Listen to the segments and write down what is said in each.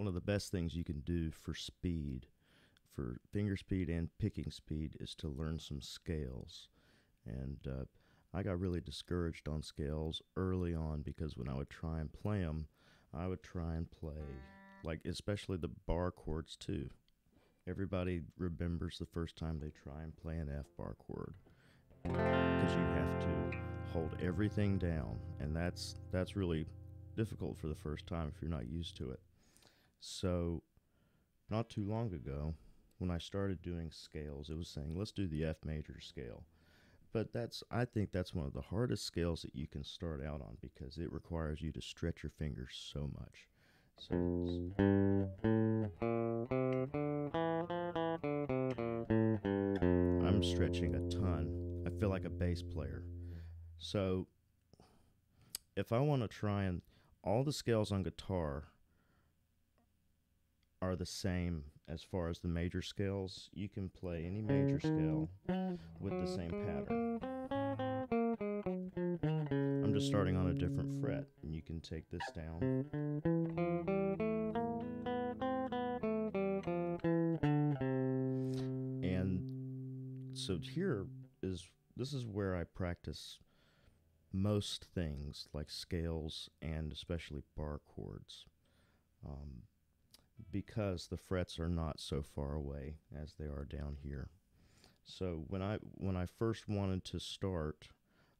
one of the best things you can do for speed, for finger speed and picking speed, is to learn some scales. And I got really discouraged on scales early on because when I would try and play them, I would try and play, like especially the bar chords too. Everybody remembers the first time they try and play an F bar chord, because you have to hold everything down, and that's really difficult for the first time if you're not used to it. So not too long ago, when I started doing scales, it was saying, let's do the F major scale. But I think that's one of the hardest scales that you can start out on, because it requires you to stretch your fingers so much. So I'm stretching a ton. I feel like a bass player. So if I want to try and, all the scales on guitar are the same as far as the major scales. You can play any major scale with the same pattern. I'm just starting on a different fret, and you can take this down. And so this is where I practice most things, like scales and especially bar chords, because the frets are not so far away as they are down here. So when I first wanted to start,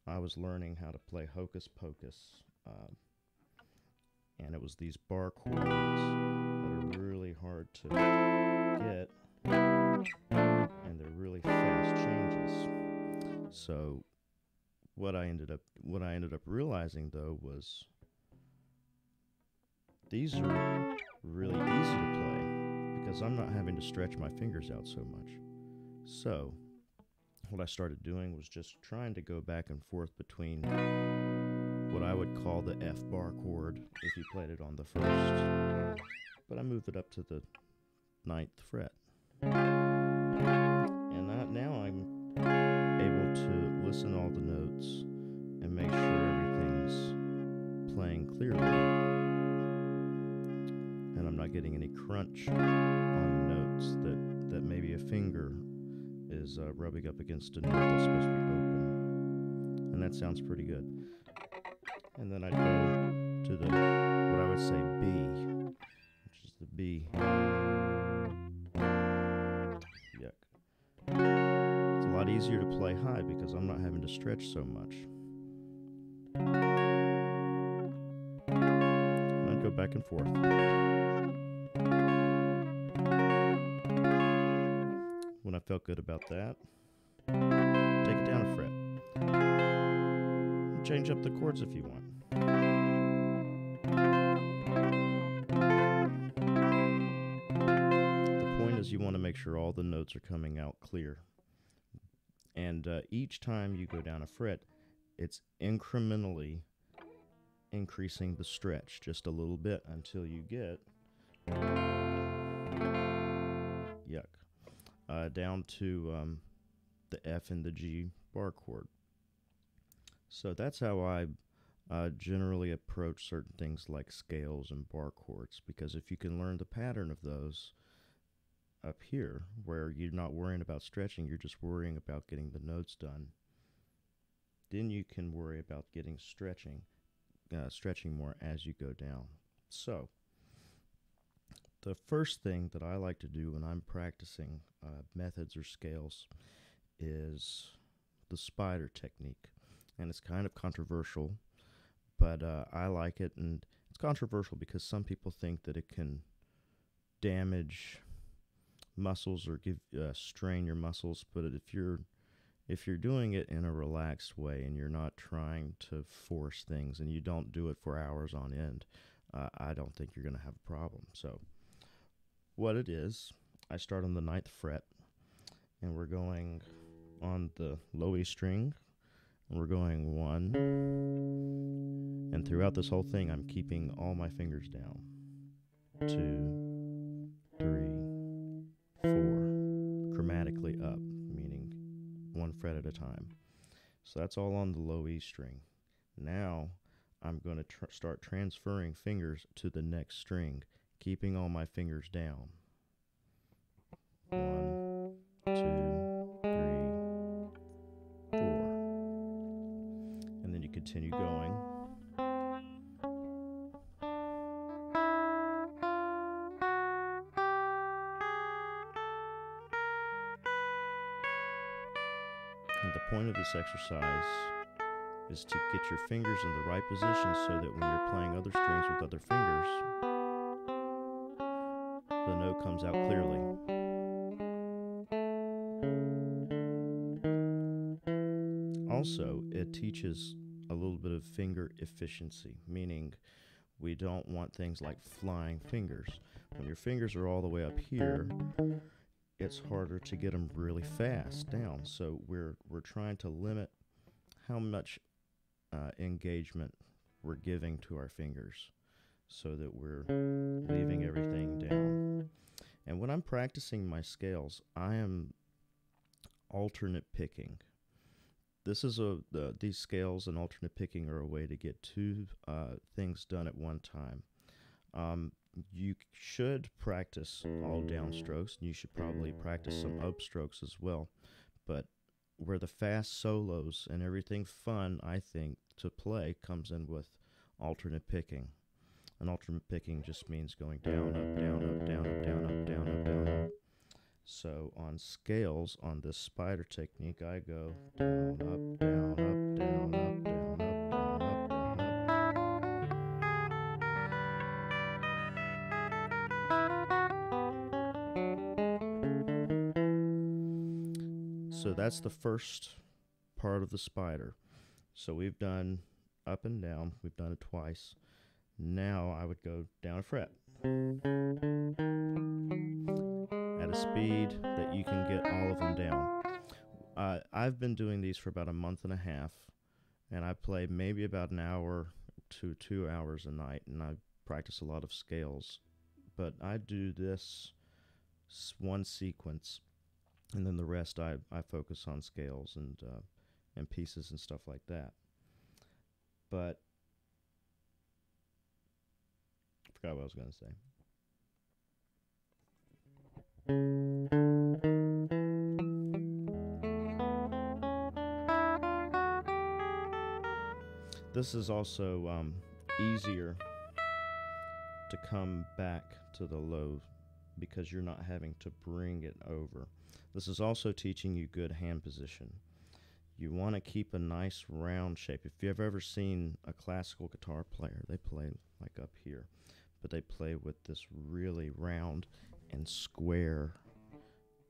I was learning how to play Hocus Pocus, and it was these bar chords that are really hard to get, and they're really fast changes. So what I ended up realizing, though, was these are really easy to play because I'm not having to stretch my fingers out so much. So what I started doing was just trying to go back and forth between what I would call the F bar chord if you played it on the first, but I moved it up to the 9th fret. And now I'm able to listen to all the notes and make sure everything's playing clearly, and I'm not getting any crunch on notes that maybe a finger is rubbing up against a note that's supposed to be open, and that sounds pretty good. And then I'd go to the, what I would say, B, which is the B. Yuck. It's a lot easier to play high because I'm not having to stretch so much. And I'd go back and forth. When I felt good about that, take it down a fret. Change up the chords if you want. The point is, you want to make sure all the notes are coming out clear. And each time you go down a fret, it's incrementally increasing the stretch just a little bit until you get down to the F and the G bar chord. So that's how I generally approach certain things like scales and bar chords, because if you can learn the pattern of those up here, where you're not worrying about stretching, you're just worrying about getting the notes done, then you can worry about getting stretching more as you go down. So the first thing that I like to do when I'm practicing methods or scales is the spider technique. And it's kind of controversial, but I like it. And it's controversial because some people think that it can damage muscles or strain your muscles. But if you're doing it in a relaxed way and you're not trying to force things and you don't do it for hours on end, I don't think you're going to have a problem. So what it is, I start on the 9th fret, and we're going on the low E string. We're going 1, and throughout this whole thing, I'm keeping all my fingers down. 2, 3, 4, chromatically up, meaning 1 fret at a time. So that's all on the low E string. Now I'm going to start transferring fingers to the next string, keeping all my fingers down. 1, 2, 3, 4. And then you continue going. And the point of this exercise is to get your fingers in the right position so that when you're playing other strings with other fingers, the note comes out clearly. Also, it teaches a little bit of finger efficiency, meaning we don't want things like flying fingers. When your fingers are all the way up here, it's harder to get them really fast down. So we're trying to limit how much engagement we're giving to our fingers so that we're leaving everything down. And when I'm practicing my scales, I am alternate picking. This is these scales and alternate picking are a way to get two things done at one time. You should practice all downstrokes, and you should probably practice some upstrokes as well. But where the fast solos and everything fun, I think, to play comes in with alternate picking. And alternate picking just means going down, up, down, up, down, up, down, up, down, up, down, up. So on scales, on this spider technique, I go down, up, down, up, down, up, down, up, down, up, So that's the first part of the spider. So we've done up and down. We've done it twice. Now I would go down a fret at a speed that you can get all of them down. I've been doing these for about a month and a half, and I play maybe about an hour to 2 hours a night, and I practice a lot of scales. But I do this one sequence, and then the rest I focus on scales and pieces and stuff like that. But I forgot what I was going to say. This is also easier to come back to the low because you're not having to bring it over. This is also teaching you good hand position. You want to keep a nice round shape. If you've ever seen a classical guitar player, they play like up here, but they play with this really round and square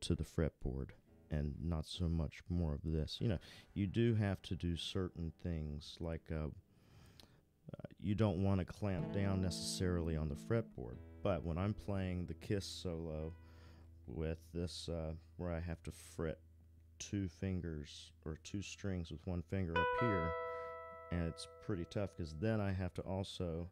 to the fretboard and not so much more of this. You know, you do have to do certain things like you don't want to clamp down necessarily on the fretboard, but when I'm playing the Kiss solo with this where I have to fret 2 fingers or 2 strings with 1 finger up here, and it's pretty tough because then I have to also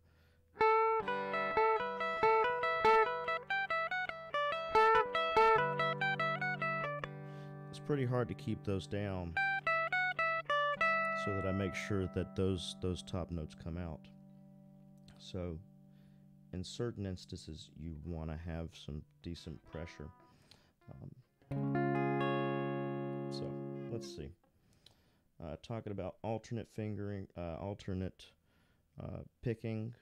it's pretty hard to keep those down so that I make sure that those top notes come out. So in certain instances you want to have some decent pressure. So let's see. Talking about alternate fingering, alternate picking.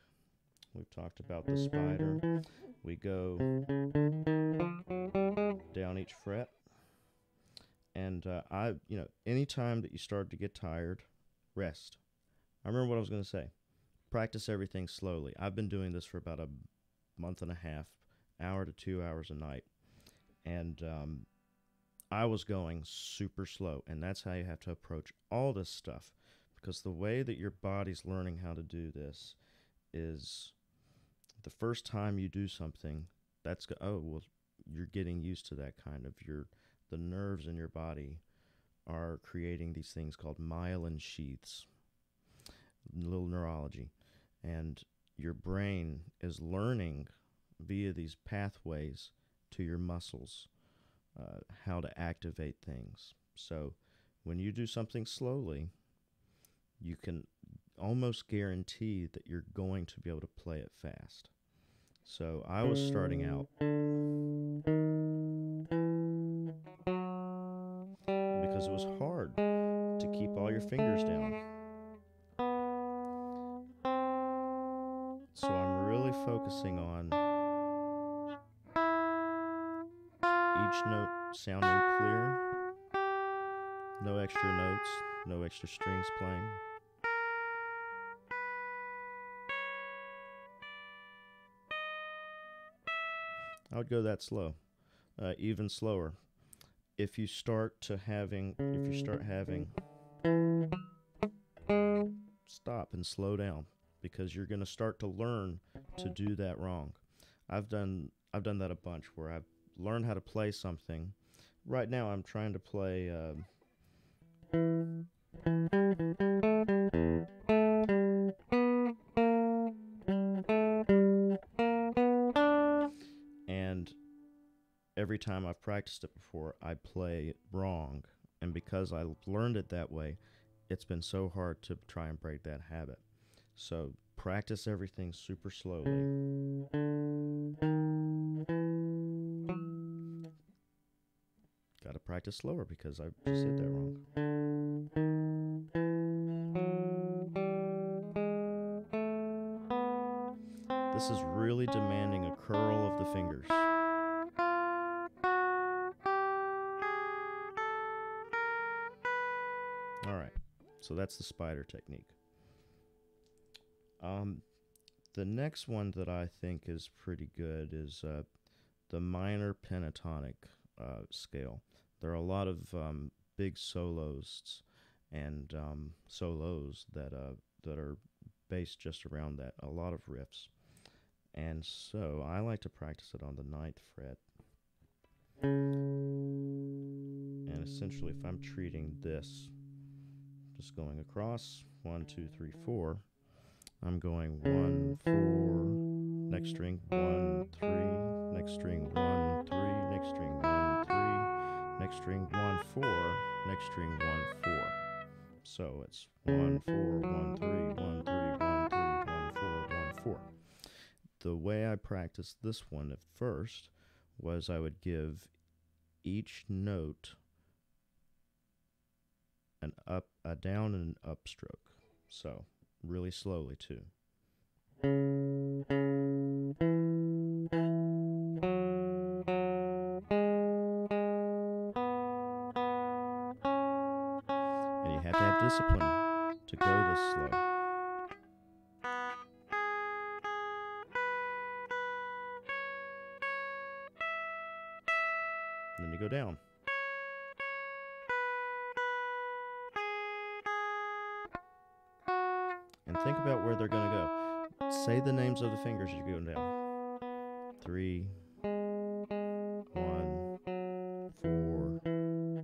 We've talked about the spider. We go down each fret. And anytime that you start to get tired, rest. I remember what I was going to say. Practice everything slowly. I've been doing this for about a month and a half, hour to 2 hours a night. And I was going super slow. And that's how you have to approach all this stuff. Because the way that your body's learning how to do this is the first time you do something, you're getting used to that kind of. The nerves in your body are creating these things called myelin sheaths, little neurology. And your brain is learning via these pathways to your muscles how to activate things. So when you do something slowly, you can almost guarantee that you're going to be able to play it fast. So I was starting out because it was hard to keep all your fingers down. So I'm really focusing on each note sounding clear, no extra notes, no extra strings playing. I would go that slow, even slower. If you start having, stop and slow down, because you're going to start to learn to do that wrong. I've done that a bunch where I've learned how to play something. Right now I'm trying to play and every time I've practiced it before, I play it wrong. And because I learned it that way, it's been so hard to try and break that habit. So practice everything super slowly. Got to practice slower because I just did that wrong. This is really demanding a curl of the fingers. All right, so that's the spider technique. The next one that I think is pretty good is the minor pentatonic scale. There are a lot of big soloists and solos that are based just around that. A lot of riffs, and so I like to practice it on the 9th fret. And essentially, if I'm treating this, just going across 1, 2, 3, 4. I'm going 1, 4, next string 1, 3, next string 1, 3, next string 1, 3, next string 1, 4, next string 1, 4. So it's 1, 4, 1, 3, 1, 3, 1, 3, 1, 4, 1, 4. The way I practiced this one at first was I would give each note an up, a down, and an up stroke. So really slowly too. And you have to have discipline to go this slow. And then you go down. And think about where they're going to go. Say the names of the fingers as you're going down. 3, 1, 4,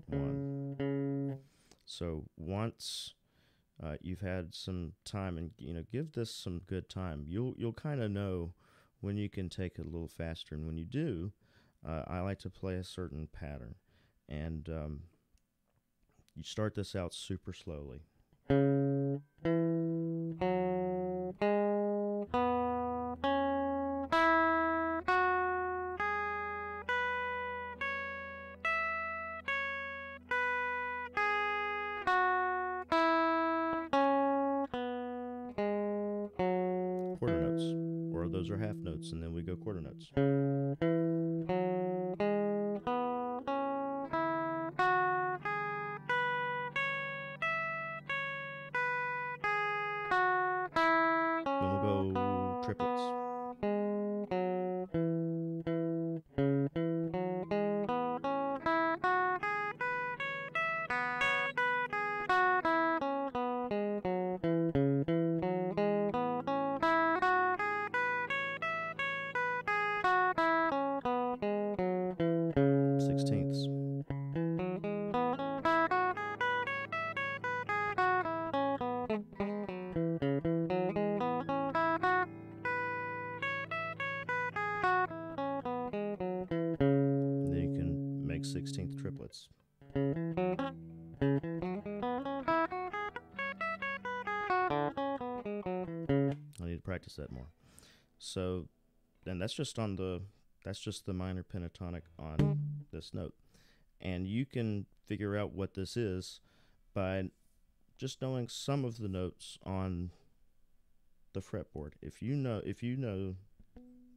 1. So once you've had some time, and give this some good time, you'll kind of know when you can take it a little faster. And when you do, I like to play a certain pattern, and you start this out super slowly. Quarter notes, or those are half notes, and then we go quarter notes. Then we'll go triplets. Sixteenths. Then you can make 16th triplets. I need to practice that more. So and that's just the minor pentatonic on this note. And you can figure out what this is by just knowing some of the notes on the fretboard. If you know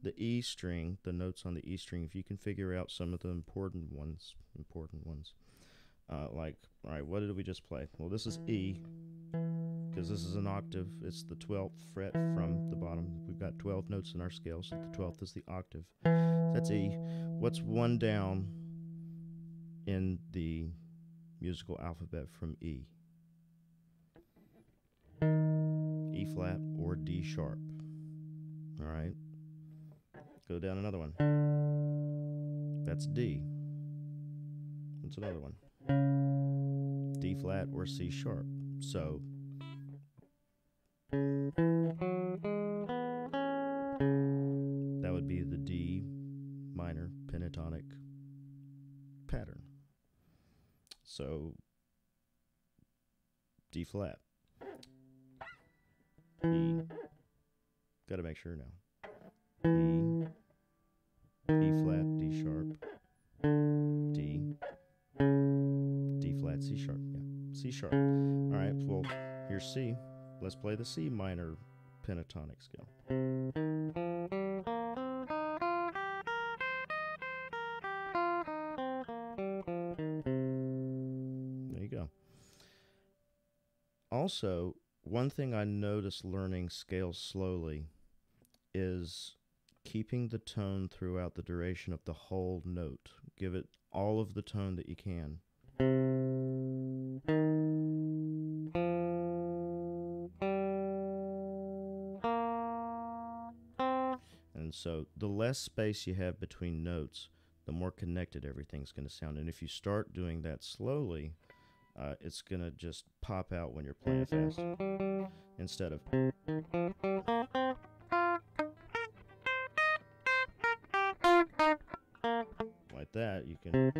the E string, the notes on the E string, if you can figure out some of the important ones, like, all right, what did we just play? Well, this is E, because this is an octave. It's the 12th fret from the bottom. We've got 12 notes in our scale, so the 12th is the octave. That's E. What's one down in the musical alphabet from E? E flat or D sharp. All right. Go down another one. That's D. What's another one? D flat or C sharp. So that would be the D minor pentatonic pattern. So D flat, E. Got to make sure now. E, E flat, D sharp, D, D flat, C sharp. Yeah, C sharp. All right. Well, here's C. Let's play the C minor pentatonic scale. There you go. Also, one thing I noticed learning scales slowly is keeping the tone throughout the duration of the whole note. Give it all of the tone that you can. And so the less space you have between notes, the more connected everything's going to sound. And if you start doing that slowly, it's going to just pop out when you're playing fast. Instead of like that, you can.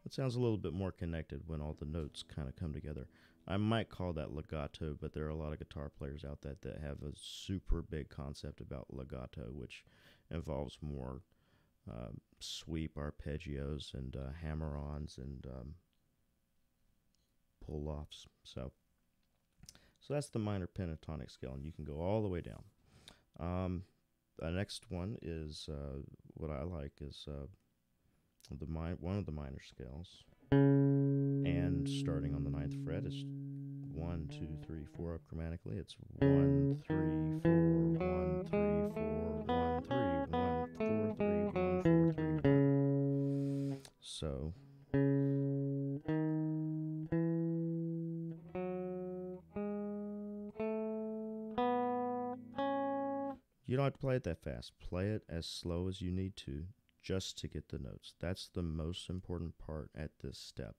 It sounds a little bit more connected when all the notes kind of come together. I might call that legato, but there are a lot of guitar players out there that have a super big concept about legato, which involves more sweep arpeggios and hammer-ons and pull-offs. So that's the minor pentatonic scale, and you can go all the way down. The next one is what I like is one of the minor scales, and starting on the 9th fret is 1, 2, 3, 4 up chromatically. It's 1, 3, 4, 1, 3, 4, 1, 3, 1, 4, 3, 1, 4, 3, 1. So you don't have to play it that fast. Play it as slow as you need to, just to get the notes. That's the most important part at this step,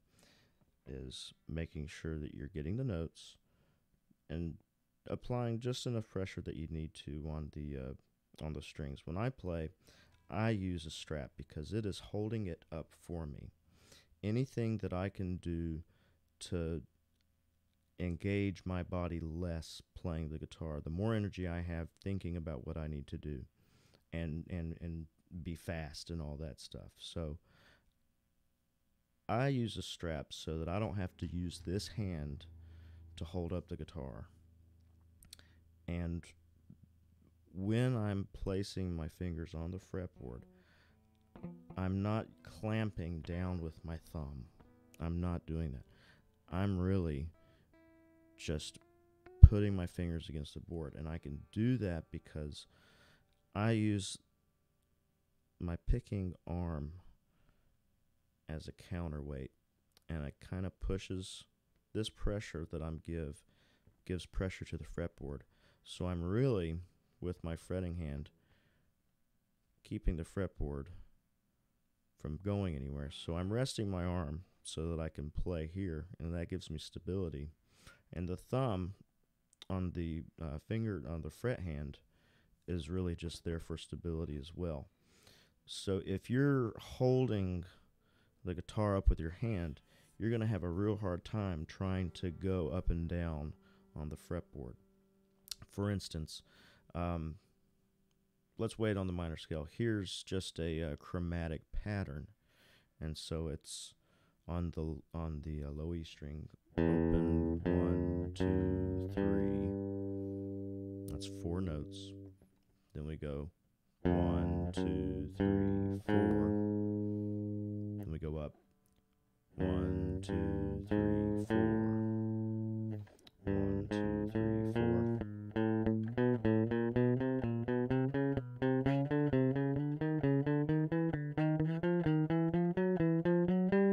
is making sure that you're getting the notes and applying just enough pressure that you need to on the strings. When I play, I use a strap because it is holding it up for me. Anything that I can do to engage my body less playing the guitar, the more energy I have thinking about what I need to do and be fast and all that stuff. So I use a strap so that I don't have to use this hand to hold up the guitar. And when I'm placing my fingers on the fretboard, I'm not clamping down with my thumb. I'm not doing that. I'm really just putting my fingers against the board. And I can do that because I use my picking arm as a counterweight, and it kind of pushes this pressure that I'm gives pressure to the fretboard. So I'm really, with my fretting hand, keeping the fretboard from going anywhere. So I'm resting my arm so that I can play here, and that gives me stability. And the thumb on the finger on the fret hand is really just there for stability as well. So if you're holding the guitar up with your hand, you're going to have a real hard time trying to go up and down on the fretboard. For instance, let's wait on the minor scale. Here's just a chromatic pattern, and so it's on the low E string. Open 1, 2, 3. That's 4 notes. Then we go 1, 2, 3, 4. Then we go up 1, 2, 3, 4. 1, 2, 3, 4.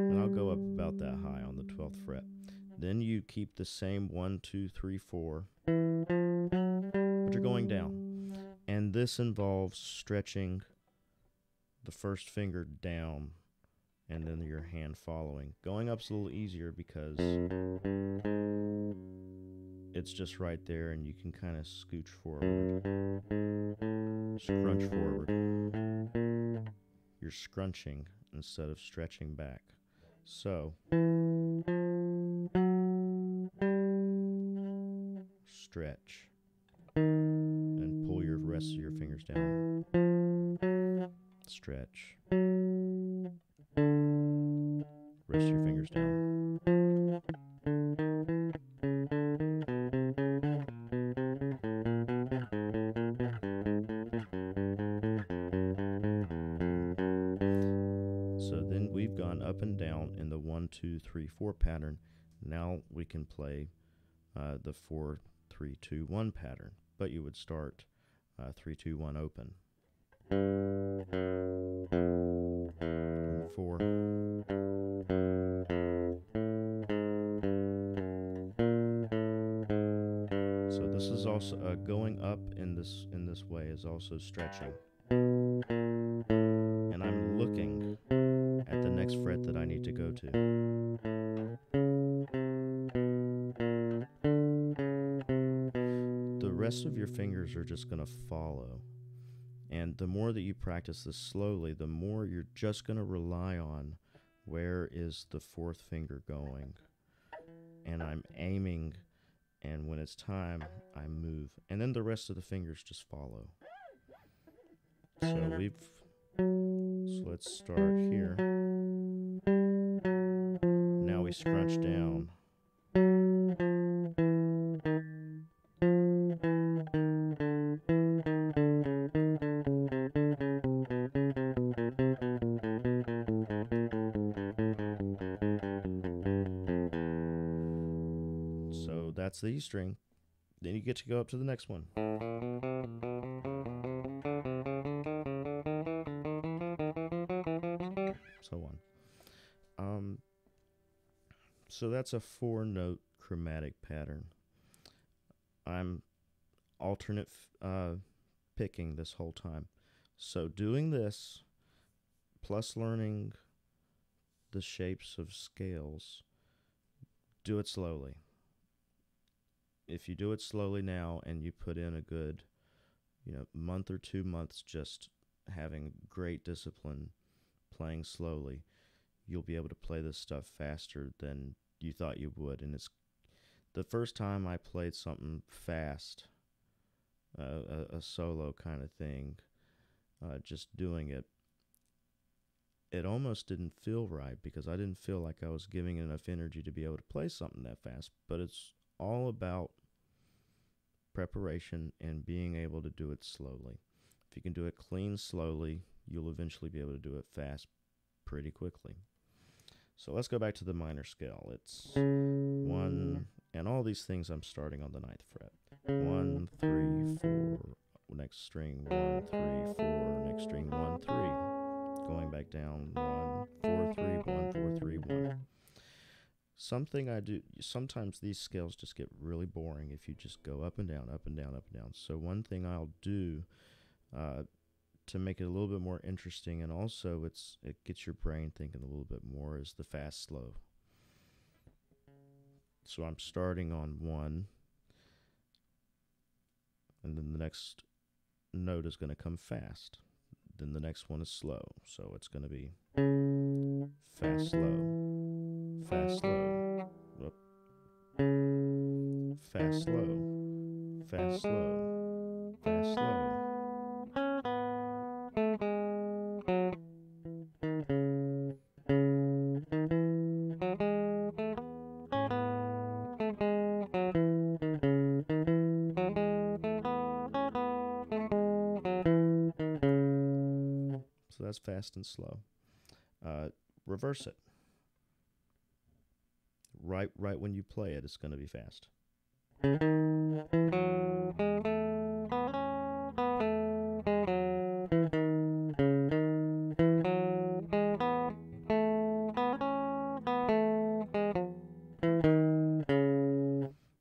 And I'll go up about that high on the 12th fret. Then you keep the same 1, 2, 3, 4, but you're going down. And this involves stretching the first finger down and then your hand following. Going up's a little easier because it's just right there and you can kind of scooch forward, scrunch forward. You're scrunching instead of stretching back. So, stretch and pull your rest of your fingers down. Stretch. Rest your fingers down. So then we've gone up and down in the 1, 2, 3, 4 pattern. Now we can play the 4, 3, 2, 1 pattern. But you would start 3, 2, 1 open. 4. So this is also going up in this way is also stretching. And I'm looking at the next fret that I need to go to. The rest of your fingers are just going to follow. And the more that you practice this slowly, the more you're just going to rely on where is the 4th finger going. And I'm aiming, and when it's time, I move. And then the rest of the fingers just follow. So let's start here. Now we scrunch down. So that's the E string. Then you get to go up to the next one. So on. So that's a 4-note chromatic pattern. I'm alternate picking this whole time. So doing this, plus learning the shapes of scales, do it slowly. If you do it slowly now and you put in a good, month or 2 months just having great discipline, playing slowly, you'll be able to play this stuff faster than you thought you would. And it's the first time I played something fast, a solo kind of thing, just doing it, it almost didn't feel right because I didn't feel like I was giving enough energy to be able to play something that fast. But it's all about preparation and being able to do it slowly. If you can do it clean slowly, you'll eventually be able to do it fast pretty quickly. So let's go back to the minor scale. It's 1, and all these things I'm starting on the 9th fret. 1, 3, 4, next string 1, 3, 4, next string 1, 3. Going back down 1, 4, 3, 1, 4, 3, 1. Something I do, sometimes these scales just get really boring if you just go up and down, up and down, up and down. So one thing I'll do to make it a little bit more interesting, and also it gets your brain thinking a little bit more, is the fast slow. So I'm starting on 1, and then the next note is going to come fast. Then the next one is slow. So it's going to be fast, slow, fast, slow, whoop, fast, slow, fast, slow, fast, slow. So that's fast and slow. Reverse it. Right when you play it, it's going to be fast. And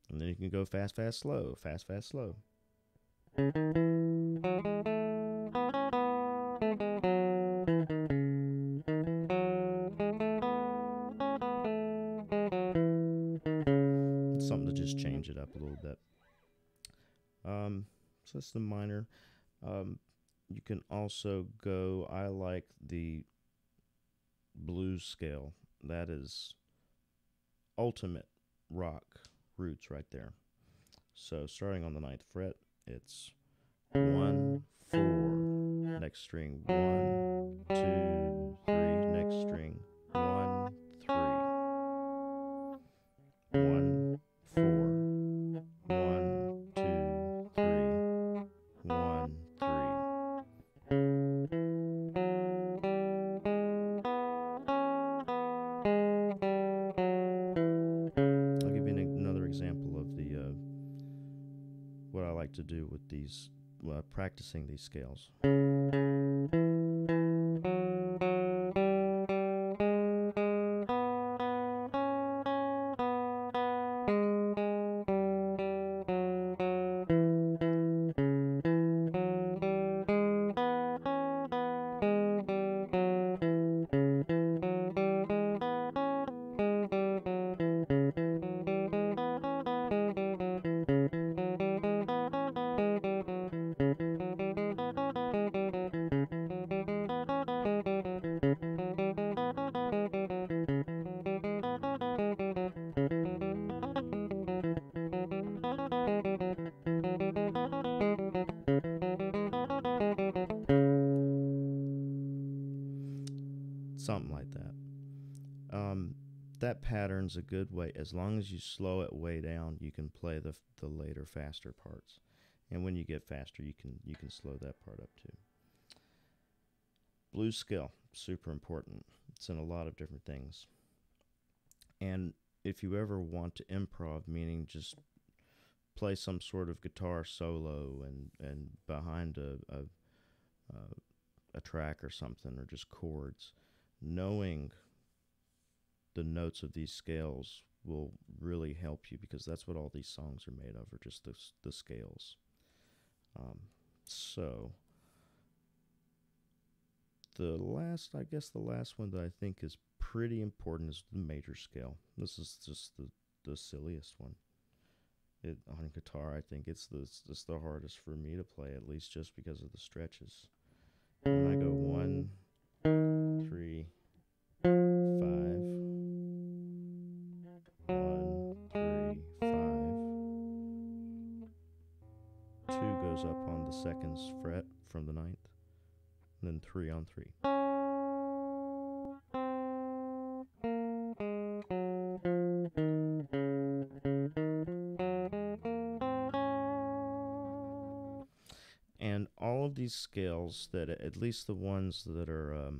then you can go fast, fast, slow, fast, fast, slow. Something to just change it up a little bit. So that's the minor. You can also go, I like the blues scale. That is ultimate rock roots right there. So starting on the 9th fret, it's 1, 4, next string, 1, 2, 3, next string, 1, 3, 1, 4, 1, 2, 3, 1, 3. I'll give you another example of the what I like to do with these, practicing these scales. Something like that. That pattern's a good way. As long as you slow it way down, you can play the later faster parts. And when you get faster, you can slow that part up too. Blues scale, super important. It's in a lot of different things. And if you ever want to improv, meaning just play some sort of guitar solo and behind a track or something, or just chords, knowing the notes of these scales will really help you, because that's what all these songs are made of, are just the scales. So the last one that I think is pretty important is the major scale. This is just the silliest one. On guitar, I think it's the hardest for me to play, at least just because of the stretches. When I go 1, 3, 5, 1, 3, 5. 2 goes up on the 2nd fret from the 9th, and then 3 on 3. And all of these scales, that at least the ones that are,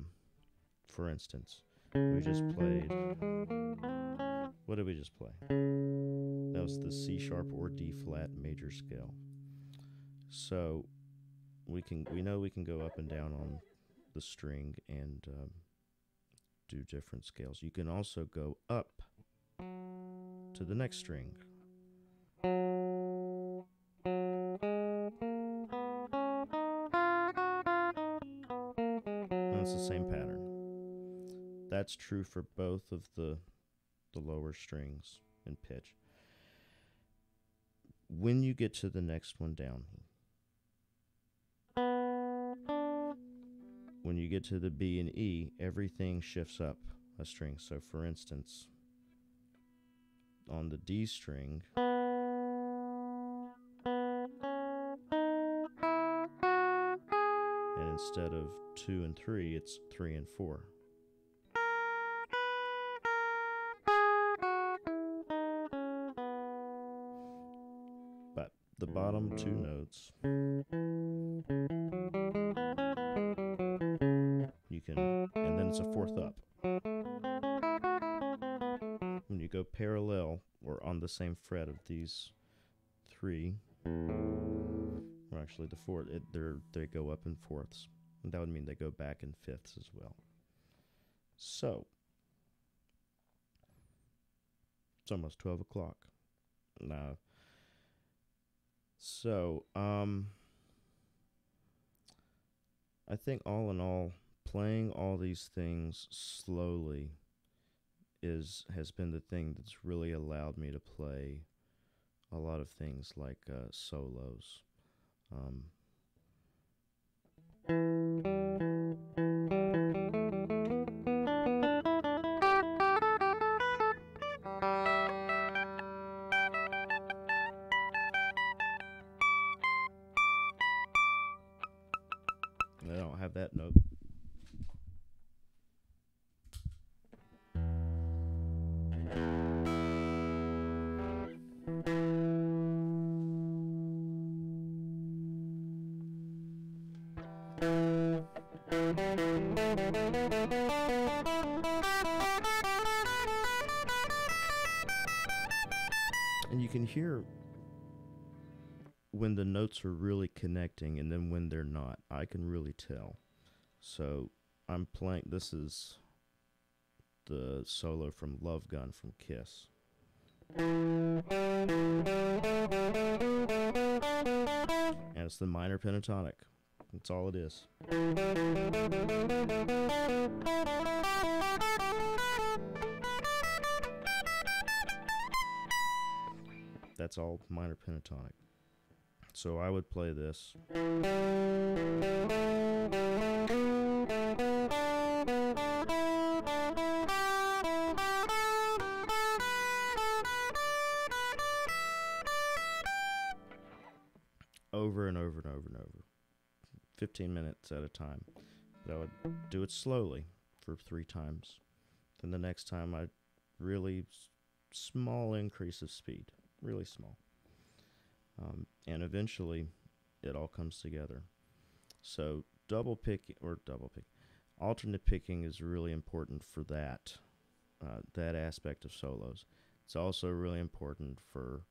for instance, we just played. What did we just play? That was the C sharp or D flat major scale. So we know we can go up and down on the string and do different scales. You can also go up to the next string. And it's the same pattern. That's true for both of the lower strings in pitch. When you get to the next one down, when you get to the B and E, everything shifts up a string. So for instance, on the D string, and instead of 2 and 3, it's 3 and 4. But the bottom two notes, you can, and then it's a fourth up. When you go parallel or on the same fret of these three, or actually the fourth, they go up in fourths. And that would mean they go back in fifths as well. So, it's almost 12 o'clock. Now, so, I think all in all, playing all these things slowly has been the thing that's really allowed me to play a lot of things like solos. I don't have that note. And you can hear when the notes are really connecting and then when they're not. I can really tell. So I'm playing, this is the solo from Love Gun from Kiss. And it's the minor pentatonic. That's all it is. That's all minor pentatonic. So I would play this. Over and over and over and over. 15 minutes at a time. But I would do it slowly for 3 times. Then the next time I'd really small increase of speed. Really small. And eventually it all comes together. So alternate picking is really important for that aspect of solos. It's also really important for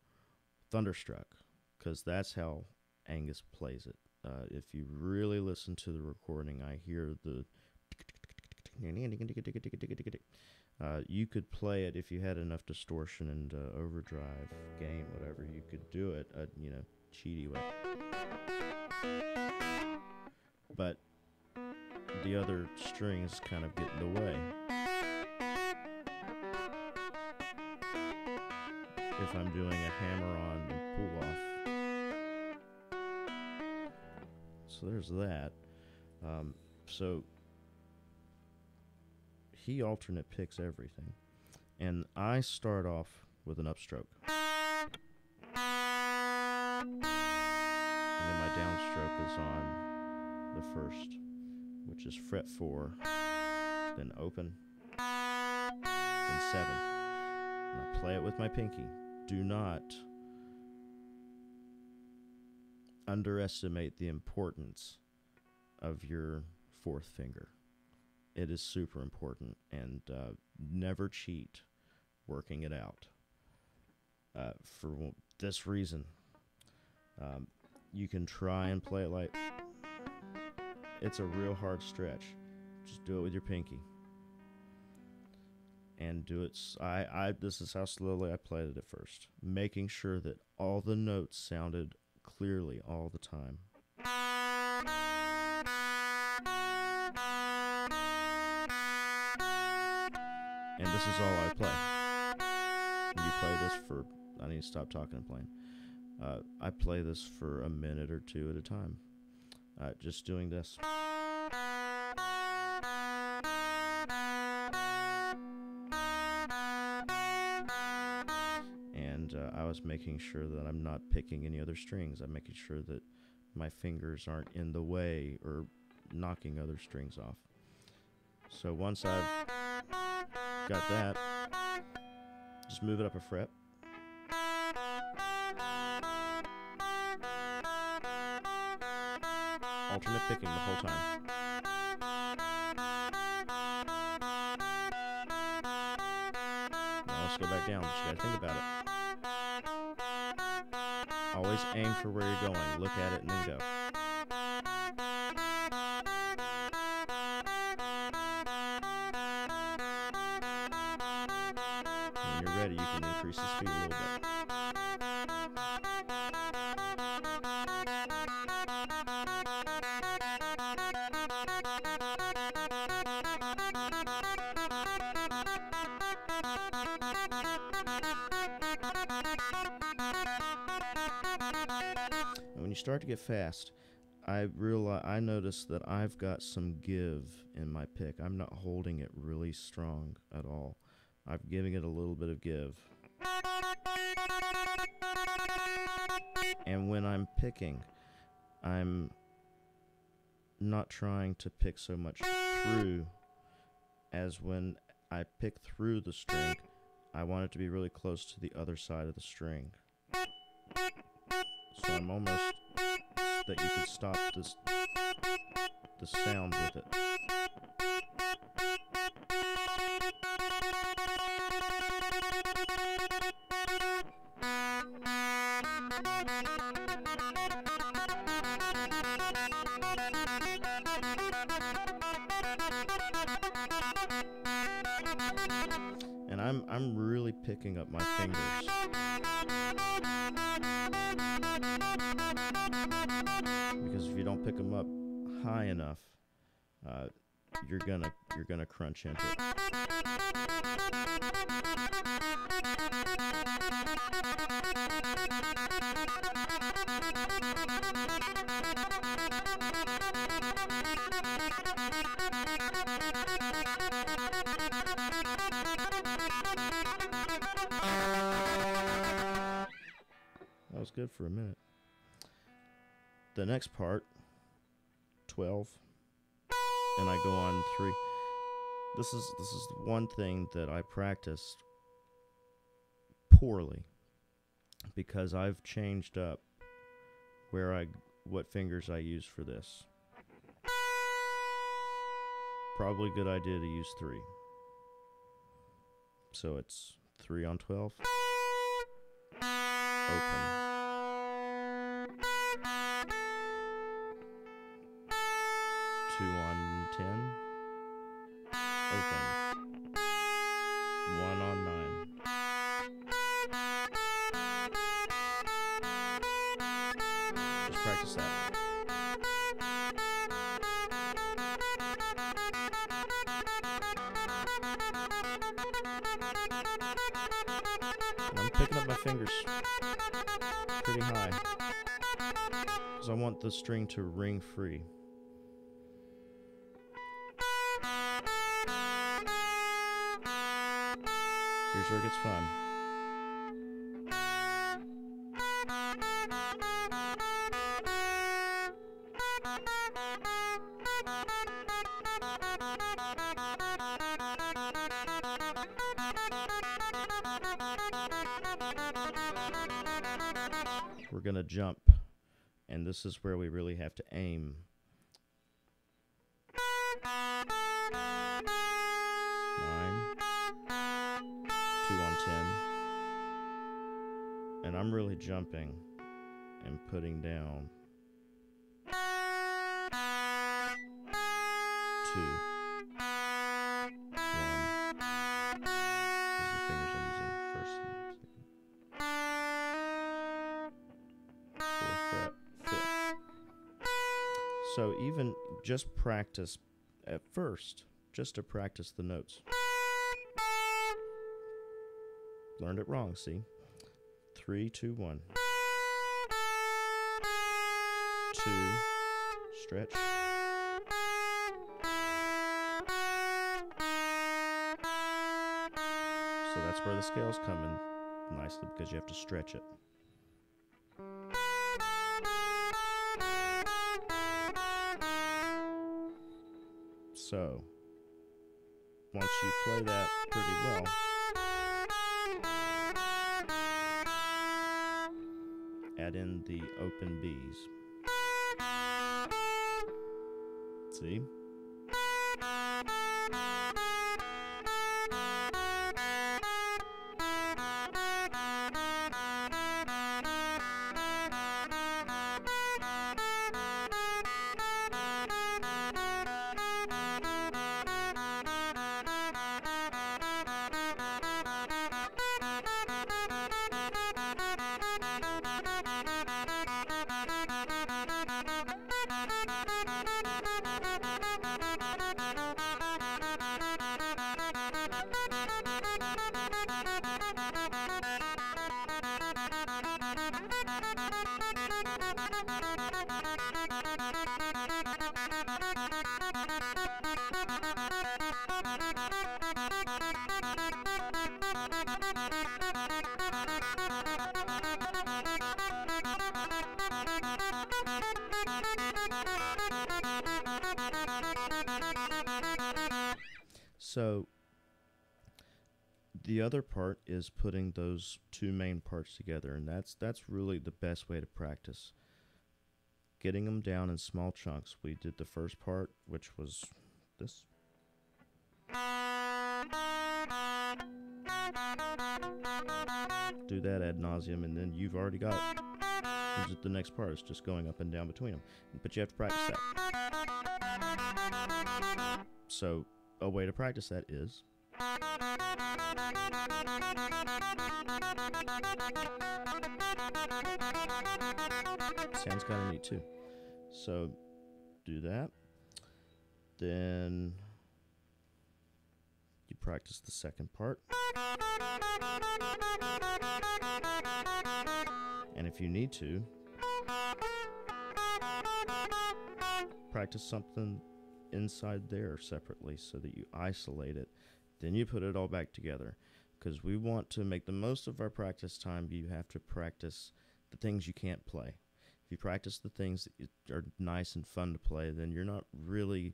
Thunderstruck, because that's how Angus plays it. If you really listen to the recording, I hear the you could play it if you had enough distortion and overdrive gain, whatever. You could do it, cheaty way. But the other strings kind of get in the way. If I'm doing a hammer-on and pull-off. So there's that. So he alternate picks everything. And I start off with an upstroke. And then my downstroke is on the first, which is fret 4, then open, then 7. And I play it with my pinky. Do not underestimate the importance of your 4th finger. It is super important, and never cheat working it out. For this reason, you can try and play it like it's a real hard stretch. Just do it with your pinky, and do it. This is how slowly I played it at first, making sure that all the notes sounded clearly all the time. And this is all I play. And you play this for, I need to stop talking and playing. I play this for a minute or 2 at a time. Just doing this. and I was making sure that I'm not picking any other strings. I'm making sure that my fingers aren't in the way or knocking other strings off. So once I've got that, just move it up a fret. Alternate picking the whole time. Now let's go back down. What you gotta think about it. Always aim for where you're going. Look at it and then go. When you're ready, you can increase the speed a little bit. When you start to get fast, I notice that I've got some give in my pick. I'm not holding it really strong at all. I'm giving it a little bit of give. And when I'm picking, I'm not trying to pick so much through as when I pick through the string, I want it to be really close to the other side of the string. So I'm almost that you could stop the sound with it. And I'm really picking up my fingers. Because if you don't pick them up high enough, you're gonna crunch into it. That was good for a minute. The next part, 12, and I go on 3. This is one thing that I practiced poorly because I've changed up what fingers I use for this. Probably a good idea to use 3. So it's 3 on 12. Open. 2 on 10. Open. 1 on 9. Just practice that. And I'm picking up my fingers pretty high because I want the string to ring free. Here's where it gets fun. We're gonna jump, and this is where we really have to aim. 9, 2 on 10, and I'm really jumping and putting down 2, 1. These are the fingers I'm using first and second. 4th fret, 5th. So even just practice at first, just to practice the notes. Learned it wrong, see? 3, 2, 1. 2, stretch. So that's where the scales come in. nicely because you have to stretch it. So, once you play that pretty well, add in the open Bs. See? So the other part is putting those two main parts together, and that's really the best way to practice. Getting them down in small chunks. We did the first part, which was this. Do that ad nauseum, and then you've already got it. The next part is just going up and down between them, but you have to practice that. So a way to practice that is sounds kind of neat too. So do that, then you practice the second part, and if you need to, practice something inside there separately so that you isolate it. Then you put it all back together, because we want to make the most of our practice time. You have to practice the things you can't play. If you practice the things that are nice and fun to play, then you're not really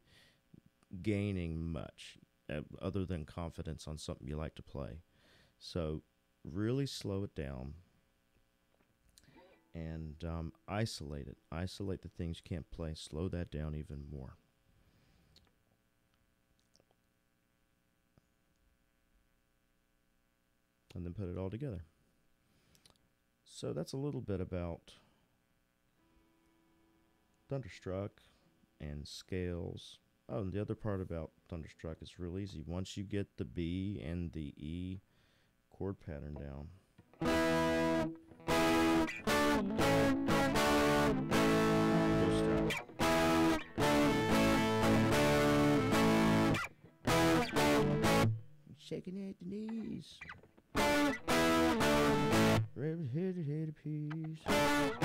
gaining much other than confidence on something you like to play. So really slow it down and isolate it. Isolate the things you can't play. Slow that down even more. And then put it all together. So that's a little bit about Thunderstruck and scales. Oh, and the other part about Thunderstruck is real easy. Once you get the B and the E chord pattern down, shaking at the knees. Rabbit headed head a piece.